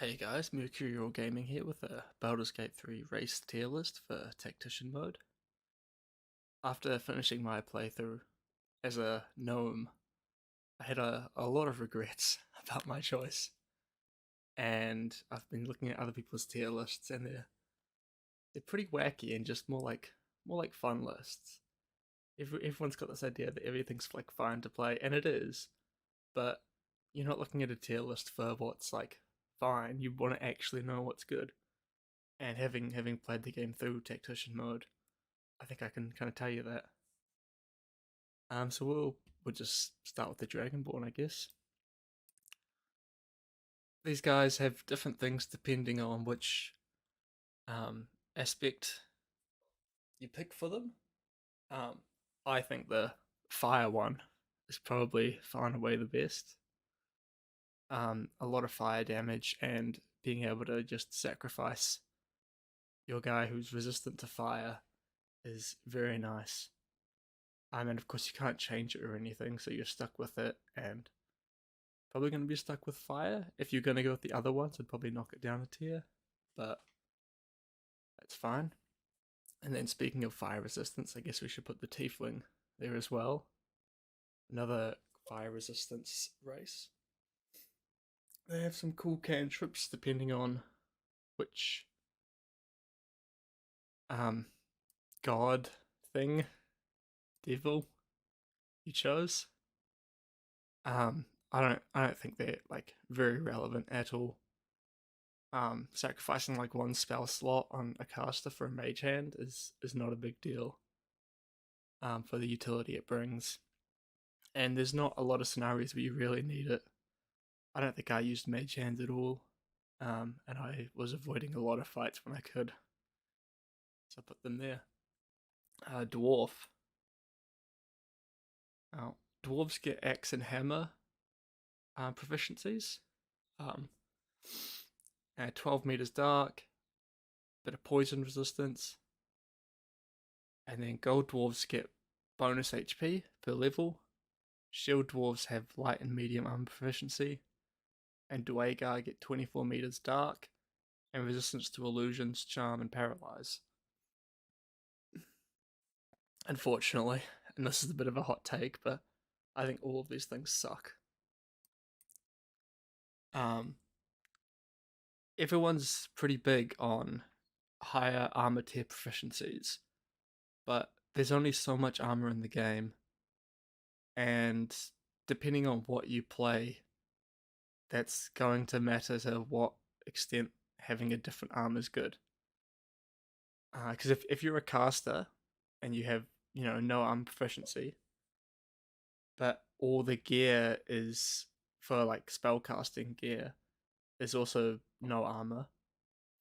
Hey guys, Mercurial Gaming here with a Baldur's Gate 3 race tier list for Tactician mode. After finishing my playthrough as a gnome, I had a lot of regrets about my choice, and I've been looking at other people's tier lists, and they're pretty wacky and just more like fun lists. Everyone's got this idea that everything's like fine to play, and it is, but you're not looking at a tier list for what's like fine. You want to actually know what's good. And having played the game through Tactician mode, I think I can kind of tell you that. So we'll just start with the Dragonborn, I guess. These guys have different things depending on which um, aspect you pick for them. Um, I think the fire one is probably far and away the best. A lot of fire damage and being able to just sacrifice your guy who's resistant to fire is very nice. And of course, you can't change it or anything, so you're stuck with it, and probably going to be stuck with fire. If you're going to go with the other ones, I'd probably knock it down a tier, but that's fine. And then, speaking of fire resistance, I guess we should put the Tiefling there as well. Another fire resistance race. They have some cool cantrips depending on which um, god thing, devil you chose. I don't think they're like very relevant at all. Sacrificing like one spell slot on a caster for a mage hand is not a big deal. For the utility it brings, and there's not a lot of scenarios where you really need it. I don't think I used mage hands at all, and I was avoiding a lot of fights when I could, so I put them there. Dwarf. Oh, dwarves get axe and hammer proficiencies. Um, 12 meters dark, bit of poison resistance, and then gold dwarves get bonus HP per level. Shield dwarves have light and medium armor proficiency, and Dwagar get 24 meters dark and resistance to illusions, charm, and paralyze. Unfortunately, and this is a bit of a hot take, but I think all of these things suck. Um, Everyone's pretty big on higher armor tier proficiencies, but there's only so much armor in the game, and depending on what you play, that's going to matter to what extent having a different armor is good. Because if you're a caster and you have no armor proficiency, but all the gear is for like spellcasting gear is also no armor,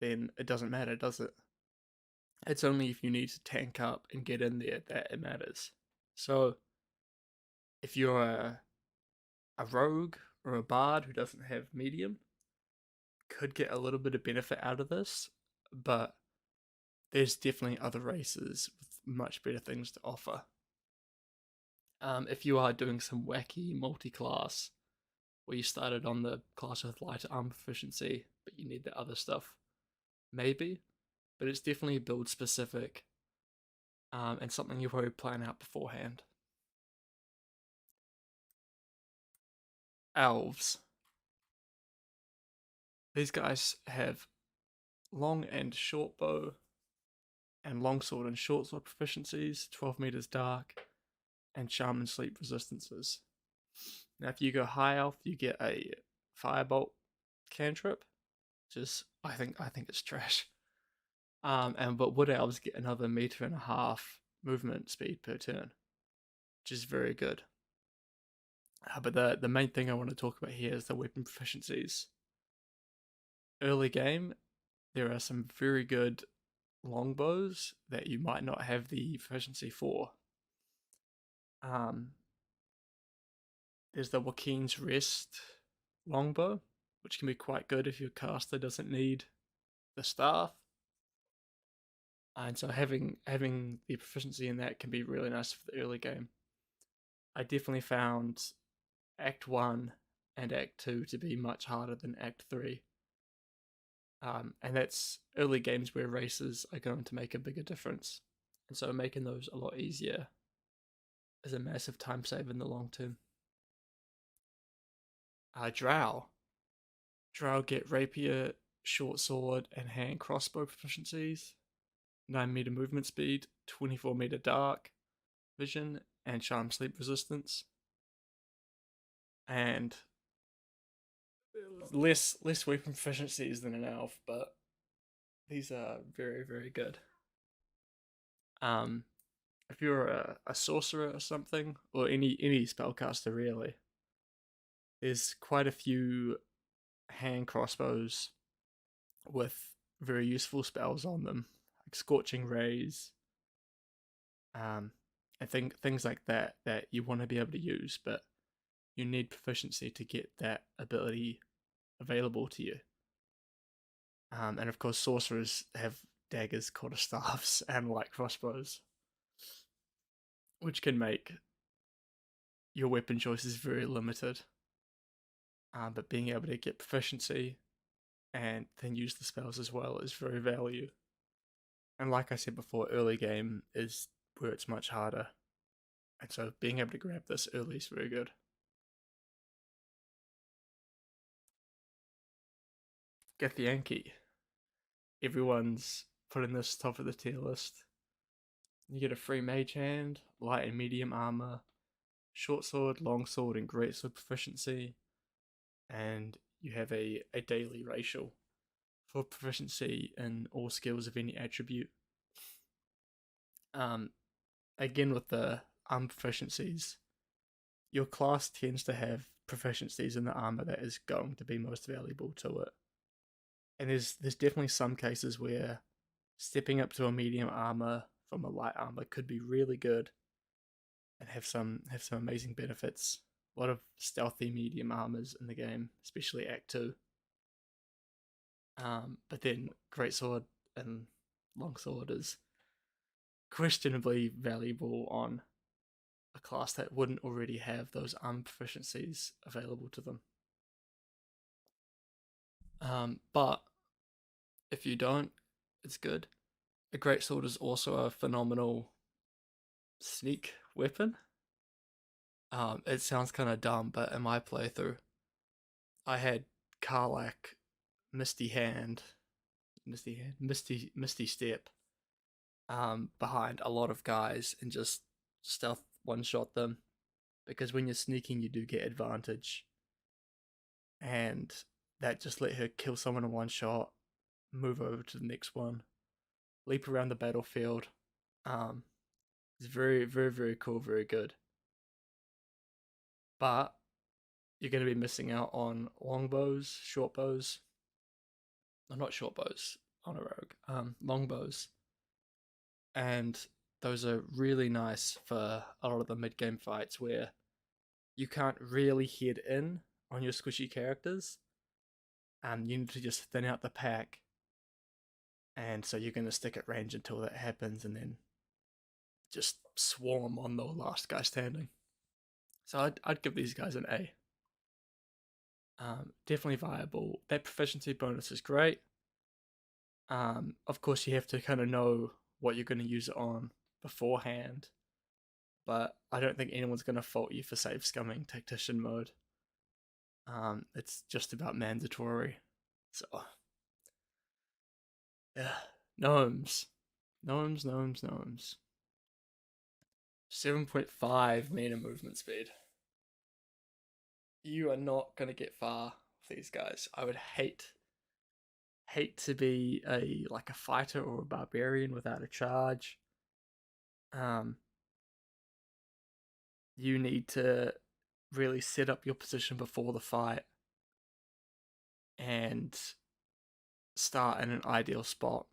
then it doesn't matter, does it? It's only if you need to tank up and get in there that it matters. So if you're a rogue or a bard who doesn't have medium, could get a little bit of benefit out of this, but there's definitely other races with much better things to offer. If you are doing some wacky multi-class, where you started on the class with lighter armor proficiency, but you need the other stuff, maybe. But it's definitely build specific, and something you probably plan out beforehand. Elves. These guys have long and short bow, and longsword and short sword proficiencies, 12 meters dark, and charm and sleep resistances. Now, if you go high elf, you get a firebolt cantrip, which is I think it's trash. But wood elves get another meter and a half movement speed per turn, which is very good. But the main thing I want to talk about here is the weapon proficiencies. Early game, there are some very good longbows that you might not have the proficiency for. Um, there's the Joaquin's Rest longbow, which can be quite good if your caster doesn't need the staff. And so having the proficiency in that can be really nice for the early game. I definitely found Act 1 and Act 2 to be much harder than Act 3. And that's early games where races are going to make a bigger difference. And so making those a lot easier is a massive time saver in the long term. Drow. Drow get rapier, short sword, and hand crossbow proficiencies, 9 meter movement speed, 24 meter dark vision, and charm sleep resistance. And less weapon proficiencies than an elf, but these are very, very good. Um, if you're a sorcerer or something, or any spellcaster really, there's quite a few hand crossbows with very useful spells on them, like scorching rays, um, and things like that you want to be able to use, but you need proficiency to get that ability available to you. And of course, sorcerers have daggers, quarterstaffs, and light crossbows, which can make your weapon choices very limited. But being able to get proficiency and then use the spells as well is very value. And like I said before, early game is where it's much harder. And so being able to grab this early is very good. Githyanki. Everyone's putting this top of the tier list. You get a free mage hand, light and medium armor, short sword, long sword, and great sword proficiency. And you have a daily racial for proficiency in all skills of any attribute. Um, Again, with the armor proficiencies, your class tends to have proficiencies in the armor that is going to be most valuable to it. And there's definitely some cases where stepping up to a medium armor from a light armor could be really good and have some amazing benefits. A lot of stealthy medium armors in the game, especially Act 2. But then Greatsword and Longsword is questionably valuable on a class that wouldn't already have those armor proficiencies available to them. But if you don't, it's good. A Greatsword is also a phenomenal sneak weapon. It sounds kind of dumb, but in my playthrough, I had Karlach, Misty Step, behind a lot of guys and just stealth one shot them, because when you're sneaking, you do get advantage, and that just let her kill someone in one shot, move over to the next one, leap around the battlefield. Um, it's very, very, very cool, very good. But you're going to be missing out on longbows, short bows. No, not short bows on a rogue. Longbows, and those are really nice for a lot of the mid game fights where you can't really head in on your squishy characters, and you need to just thin out the pack. And so you're going to stick at range until that happens, and then just swarm on the last guy standing. So I'd give these guys an A. Definitely viable. That proficiency bonus is great. Of course, you have to kind of know what you're going to use it on beforehand, but I don't think anyone's going to fault you for save scumming Tactician mode. It's just about mandatory. So, yeah. Gnomes. Gnomes. 7.5 meter movement speed. You are not going to get far with these guys. I would hate to be a fighter or a barbarian without a charge. Um, you need to really set up your position before the fight and start in an ideal spot,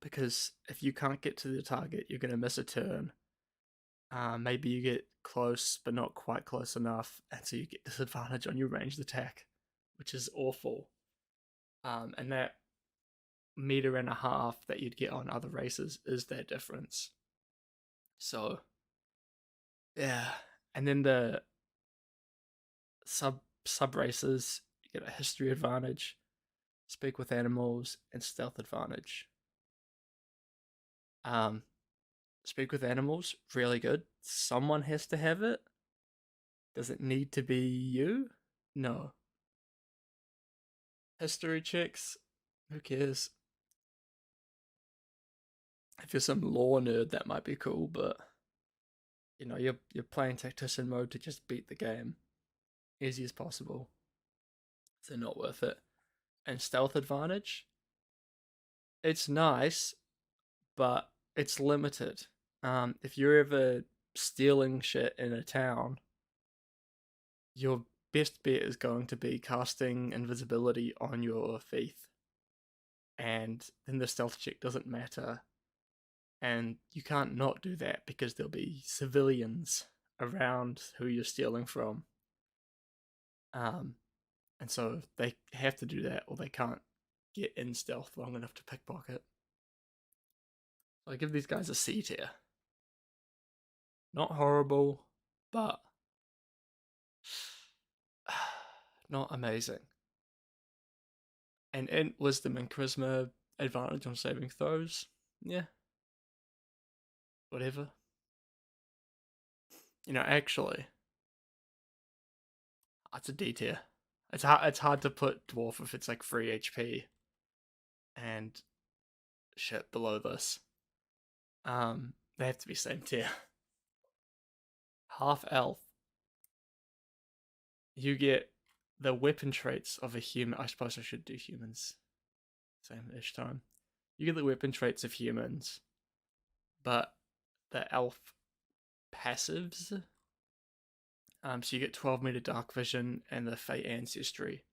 because if you can't get to the target, you're going to miss a turn. Maybe you get close, but not quite close enough, and so you get disadvantage on your ranged attack, which is awful. And that meter and a half that you'd get on other races is their difference. So, yeah. And then the sub races, you get a history advantage. speak with animals, and stealth advantage. Um, speak with animals, really good. Someone has to have it. Does it need to be you? No. History checks, who cares? If you're some lore nerd, that might be cool, but you're playing tactician mode to just beat the game easy as possible. So not worth it. And stealth advantage, it's nice, but it's limited. If you're ever stealing shit in a town, your best bet is going to be casting invisibility on your thief, and then the stealth check doesn't matter, and you can't not do that because there'll be civilians around who you're stealing from. Um, and so they have to do that, or they can't get in stealth long enough to pickpocket. So I give these guys a C tier. Not horrible, but not amazing. And wisdom and charisma advantage on saving throws. Yeah, whatever. Actually, it's a D tier. It's hard to put dwarf if it's like 3 HP and shit below this. They have to be same tier. Half elf. You get the weapon traits of a human. I suppose I should do humans. Same each time. You get the weapon traits of humans, but the elf passives. So you get 12-meter dark vision and the Fate Ancestry,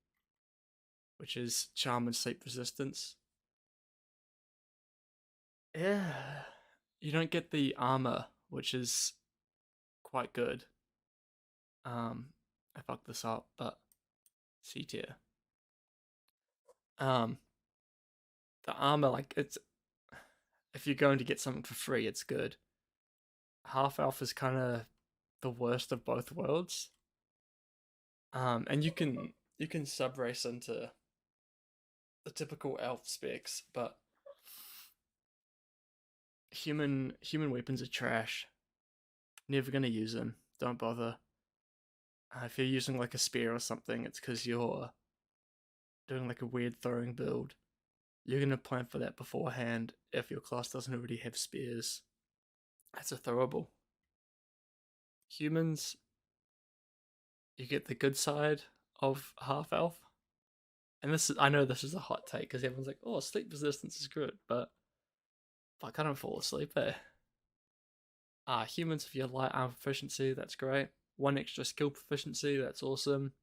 which is charm and sleep resistance. Yeah, you don't get the armor, which is quite good. I fucked this up, but C tier. Um, the armor, like it's if you're going to get something for free, it's good. Half elf is kind of the worst of both worlds. And you can sub race into the typical elf specs, but human weapons are trash. Never gonna use them. Don't bother. If you're using like a spear or something, it's because you're doing like a weird throwing build. You're gonna plan for that beforehand if your class doesn't already have spears. That's a throwable. Humans, you get the good side of half elf. And I know this is a hot take because everyone's like, "Oh, sleep resistance is good," but fuck, I don't fall asleep. Humans, if you have light armor proficiency, that's great. One extra skill proficiency, that's awesome.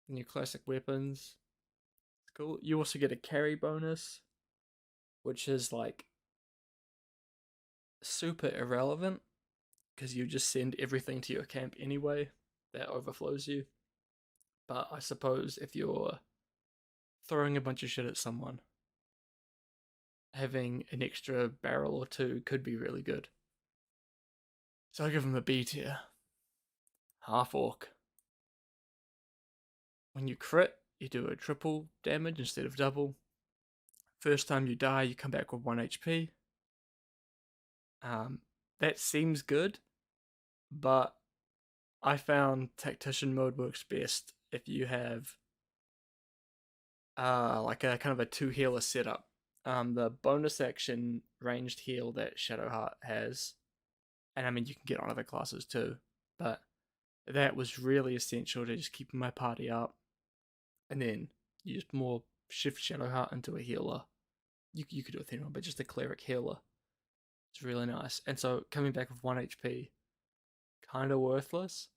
And your classic weapons, it's cool. You also get a carry bonus, which is like super irrelevant because you just send everything to your camp anyway. That overflows you. But I suppose if you're throwing a bunch of shit at someone, having an extra barrel or two could be really good. So I give him a B tier. Half orc. When you crit, you do a triple damage instead of double. First time you die, you come back with 1 HP. That seems good, but I found Tactician mode works best if you have like a kind of a 2 healer setup. The bonus action ranged heal that Shadowheart has, and I mean you can get on other classes too, but that was really essential to just keeping my party up. And then you just more shift Shadowheart into a healer. You could do a thin one, but just a cleric healer. It's really nice. And so coming back with 1 HP, kind of worthless.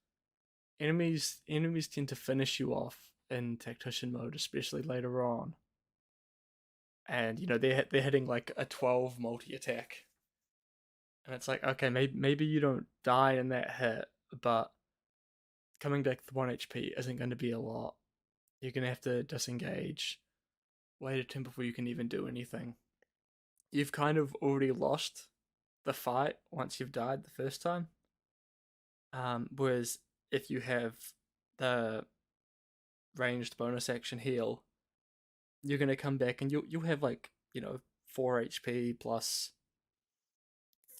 Enemies tend to finish you off in tactician mode, especially later on. And they're hitting like a 12 multi attack, and it's like, okay, maybe you don't die in that hit, but coming back with 1 HP isn't going to be a lot. You're going to have to disengage, wait a turn before you can even do anything. You've kind of already lost the fight once you've died the first time. Whereas if you have the ranged bonus action heal, you're gonna come back and you'll have like, you know, 4 HP plus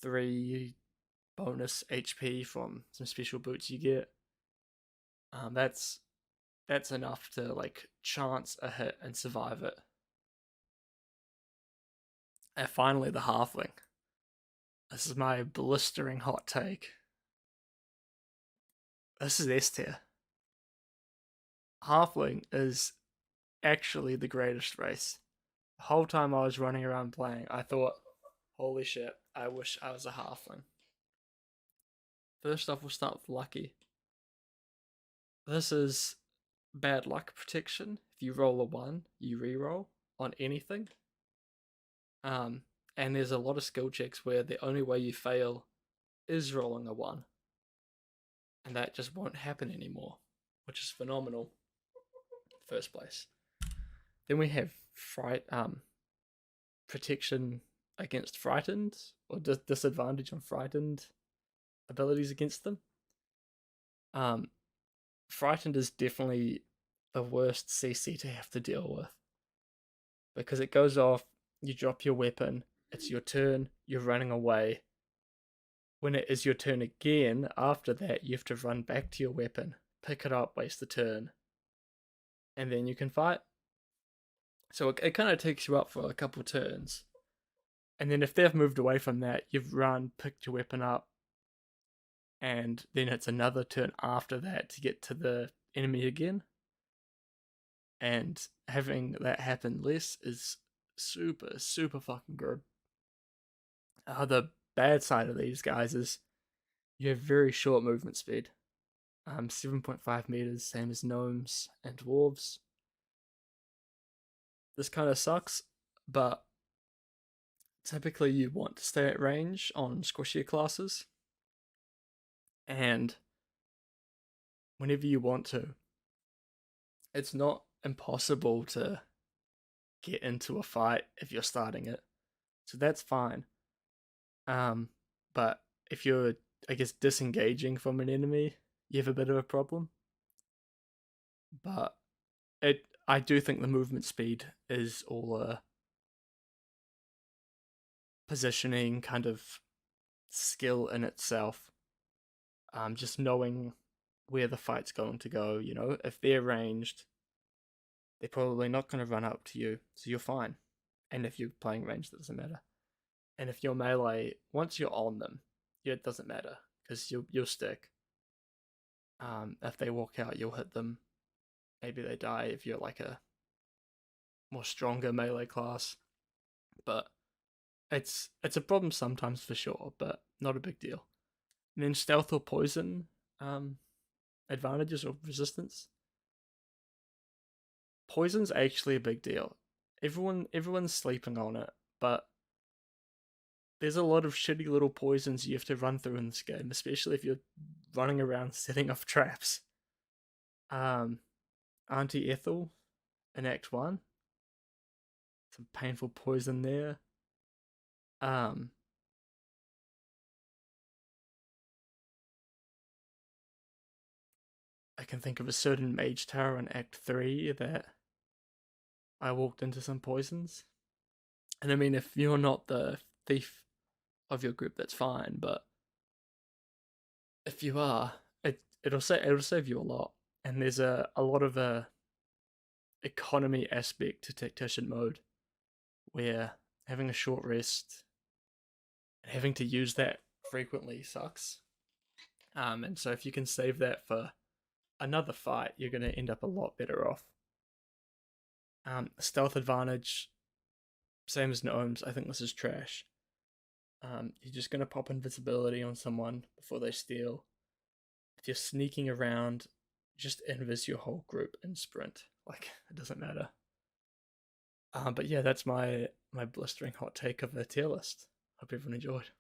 3 bonus HP from some special boots you get. That's enough to like chance a hit and survive it. And finally, the halfling. This is my blistering hot take. This is S tier. Halfling is actually the greatest race. The whole time I was running around playing, I thought, holy shit, I wish I was a halfling. First off, we'll start with lucky. This is bad luck protection. If you roll a 1, you re-roll on anything. And there's a lot of skill checks where the only way you fail is rolling a 1. And that just won't happen anymore, which is phenomenal. First place. Then we have protection against frightened, or disadvantage on frightened abilities against them. Frightened is definitely the worst CC to have to deal with, because it goes off, you drop your weapon, it's your turn, you're running away. When it is your turn again, after that, you have to run back to your weapon, pick it up, waste the turn, and then you can fight. So it kind of takes you up for a couple turns. And then if they've moved away from that, you've run, picked your weapon up, and then it's another turn after that to get to the enemy again. And having that happen less is super, super fucking good. The bad side of these guys is you have very short movement speed. 7.5 meters, same as gnomes and dwarves. This kind of sucks, but typically you want to stay at range on squishier classes. And whenever you want to, it's not impossible to get into a fight if you're starting it. So that's fine. But if you're, I guess, disengaging from an enemy, you have a bit of a problem. But I do think the movement speed is all a positioning kind of skill in itself. Just knowing where the fight's going to go, you know, if they're ranged, they're probably not going to run up to you, so you're fine. And if you're playing range, that doesn't matter. And if you're melee, once you're on them, yeah, it doesn't matter, because you'll stick. If they walk out, you'll hit them. Maybe they die if you're like a more stronger melee class. But it's a problem sometimes for sure, but not a big deal. And then stealth or poison advantages or resistance. Poison's actually a big deal. Everyone's sleeping on it, but there's a lot of shitty little poisons you have to run through in this game, especially if you're running around setting off traps. Auntie Ethel in Act 1. Some painful poison there. I can think of a certain mage tower in Act 3 that I walked into some poisons. And I mean, if you're not the thief of your group, that's fine, but if you are, it'll save you a lot. And there's a lot of a economy aspect to Tactician mode, where having a short rest and having to use that frequently sucks. And so if you can save that for another fight, you're going to end up a lot better off. Stealth advantage, same as gnomes. I think this is trash. You're just going to pop invisibility on someone before they steal. If you're sneaking around, just invis your whole group and sprint. Like, it doesn't matter. But yeah, that's my blistering hot take of the tier list. Hope everyone enjoyed.